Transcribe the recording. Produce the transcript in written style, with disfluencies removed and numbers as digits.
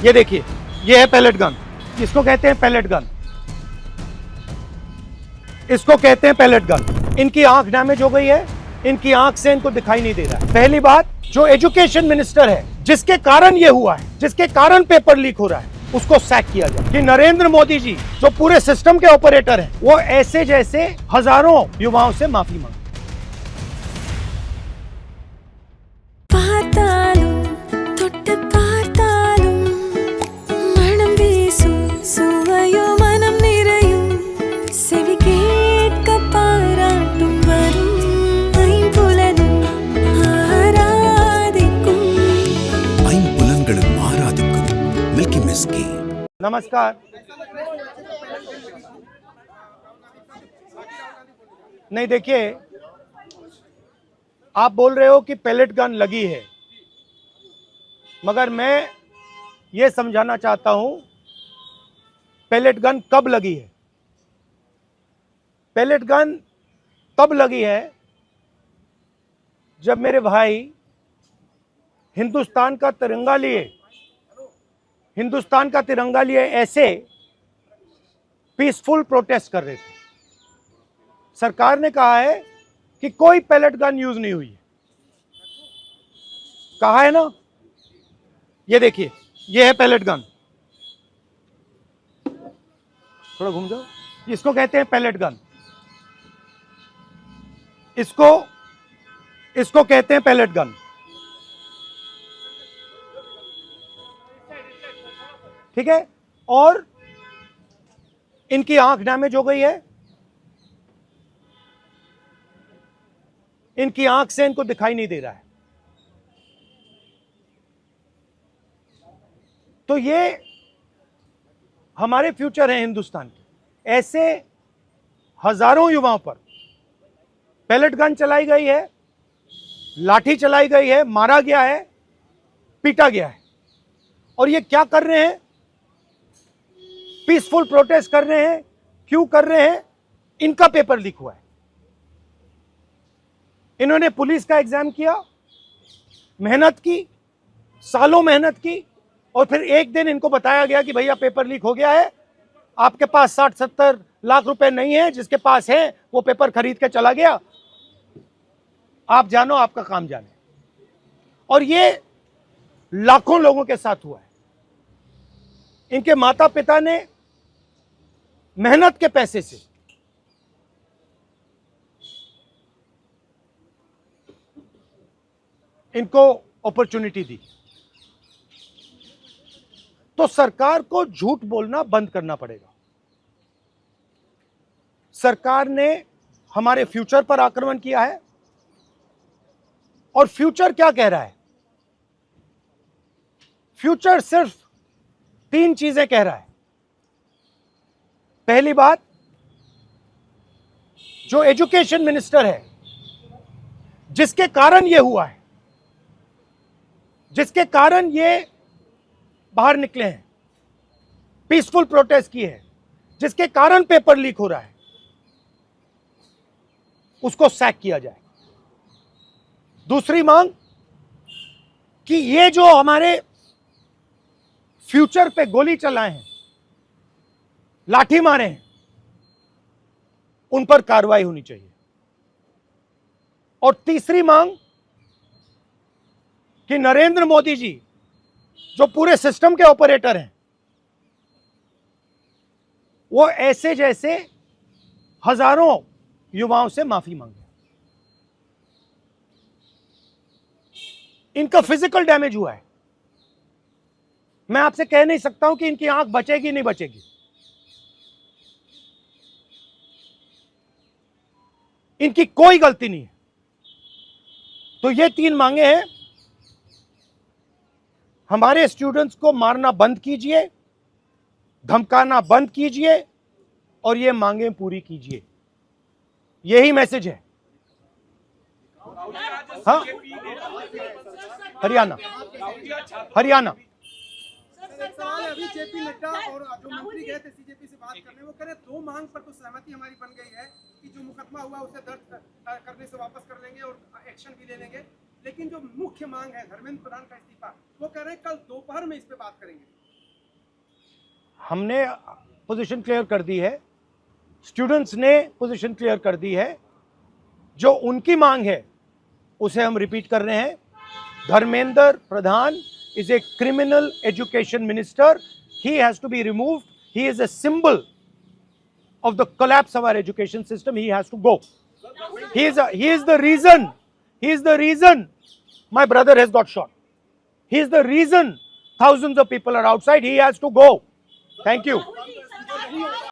ये देखिए, ये है पैलेट गन। इसको कहते हैं पैलेट गन। इसको कहते हैं पैलेट गन। इनकी आंख डैमेज हो गई है, इनकी आंख से इनको दिखाई नहीं दे रहा है। पहली बात, जो एजुकेशन मिनिस्टर है, जिसके कारण ये हुआ है, जिसके कारण पेपर लीक हो रहा है, उसको सैक किया जाए। कि नरेंद्र मोदी जी जो पूरे सिस्टम के ऑपरेटर हैं, वो ऐसे जैसे हजारों युवाओं से माफी मांगे। नमस्कार। नहीं, देखिए, आप बोल रहे हो कि पैलेट गन लगी है, मगर मैं ये समझाना चाहता हूं पैलेट गन कब लगी है। पैलेट गन तब लगी है जब मेरे भाई हिंदुस्तान का तिरंगा लिए ऐसे पीसफुल प्रोटेस्ट कर रहे थे। सरकार ने कहा है कि कोई पैलेट गन यूज नहीं हुई है। कहा है ना? ये देखिए, ये है पैलेट गन। थोड़ा घूम जाओ। इसको कहते हैं पैलेट गन। इसको कहते हैं पैलेट गन। ठीक है? और इनकी आंख डैमेज हो गई है, इनकी आंख से इनको दिखाई नहीं दे रहा है। तो ये हमारे फ्यूचर हैं हिंदुस्तान के। ऐसे हजारों युवाओं पर पैलेट गन चलाई गई है, लाठी चलाई गई है, मारा गया है, पीटा गया है। और ये क्या कर रहे हैं? पीसफुल प्रोटेस्ट कर रहे हैं। क्यों कर रहे हैं? इनका पेपर लीक हुआ है। इन्होंने पुलिस का एग्जाम किया, मेहनत की, सालों मेहनत की, और फिर एक दिन इनको बताया गया कि भैया पेपर लीक हो गया है, आपके पास 60-70 लाख रुपए नहीं है, जिसके पास है वो पेपर खरीद के चला गया, आप जानो, आपका काम जाने। और ये लाखों लोगों के साथ हुआ है। इनके माता पिता ने मेहनत के पैसे से इनको अपॉर्चुनिटी दी। तो सरकार को झूठ बोलना बंद करना पड़ेगा। सरकार ने हमारे फ्यूचर पर आक्रमण किया है, और फ्यूचर क्या कह रहा है? फ्यूचर सिर्फ 3 चीजें कह रहा है। पहली बात, जो एजुकेशन मिनिस्टर है, जिसके कारण यह हुआ है, जिसके कारण ये बाहर निकले हैं, पीसफुल प्रोटेस्ट किए हैं, जिसके कारण पेपर लीक हो रहा है, उसको सैक किया जाए। दूसरी मांग कि ये जो हमारे फ्यूचर पे गोली चलाए हैं, लाठी मारे हैं, उन पर कार्रवाई होनी चाहिए। और तीसरी मांग कि नरेंद्र मोदी जी जो पूरे सिस्टम के ऑपरेटर हैं, वो ऐसे जैसे हजारों युवाओं से माफी मांगे। इनका फिजिकल डैमेज हुआ है। मैं आपसे कह नहीं सकता हूं कि इनकी आंख बचेगी नहीं बचेगी। इनकी कोई गलती नहीं है। तो ये 3 मांगे हैं। हमारे स्टूडेंट्स को मारना बंद कीजिए, धमकाना बंद कीजिए, और ये मांगे पूरी कीजिए। यही मैसेज है। हाँ, हरियाणा सवाल है, अभी जेपी नड्डा और जो मंत्री गए थे सीजेपी से बात करने, वो कह रहे 2 मांग पर तो सहमति हमारी बन गई है कि जो मुकदमा हुआ उसे दर्ज करने से वापस कर लेंगे और एक्शन भी ले लेंगे। लेकिन जो मुख्य मांग है धर्मेंद्र प्रधान का इस्तीफा, वो कह रहे हैं कल दोपहर में इस पे बात करेंगे। हमने पोजीशन क्लियर कर दी है, स्टूडेंट्स ने पोजीशन क्लियर कर दी है, जो उनकी मांग है उसे हम रिपीट कर रहे हैं। Dharmendra Pradhan is a criminal education minister. He has to be removed. He is a symbol of the collapse of our education system. He has to go. He is the reason. He is the reason my brother has got shot. He is the reason thousands of people are outside. He has to go. Thank you.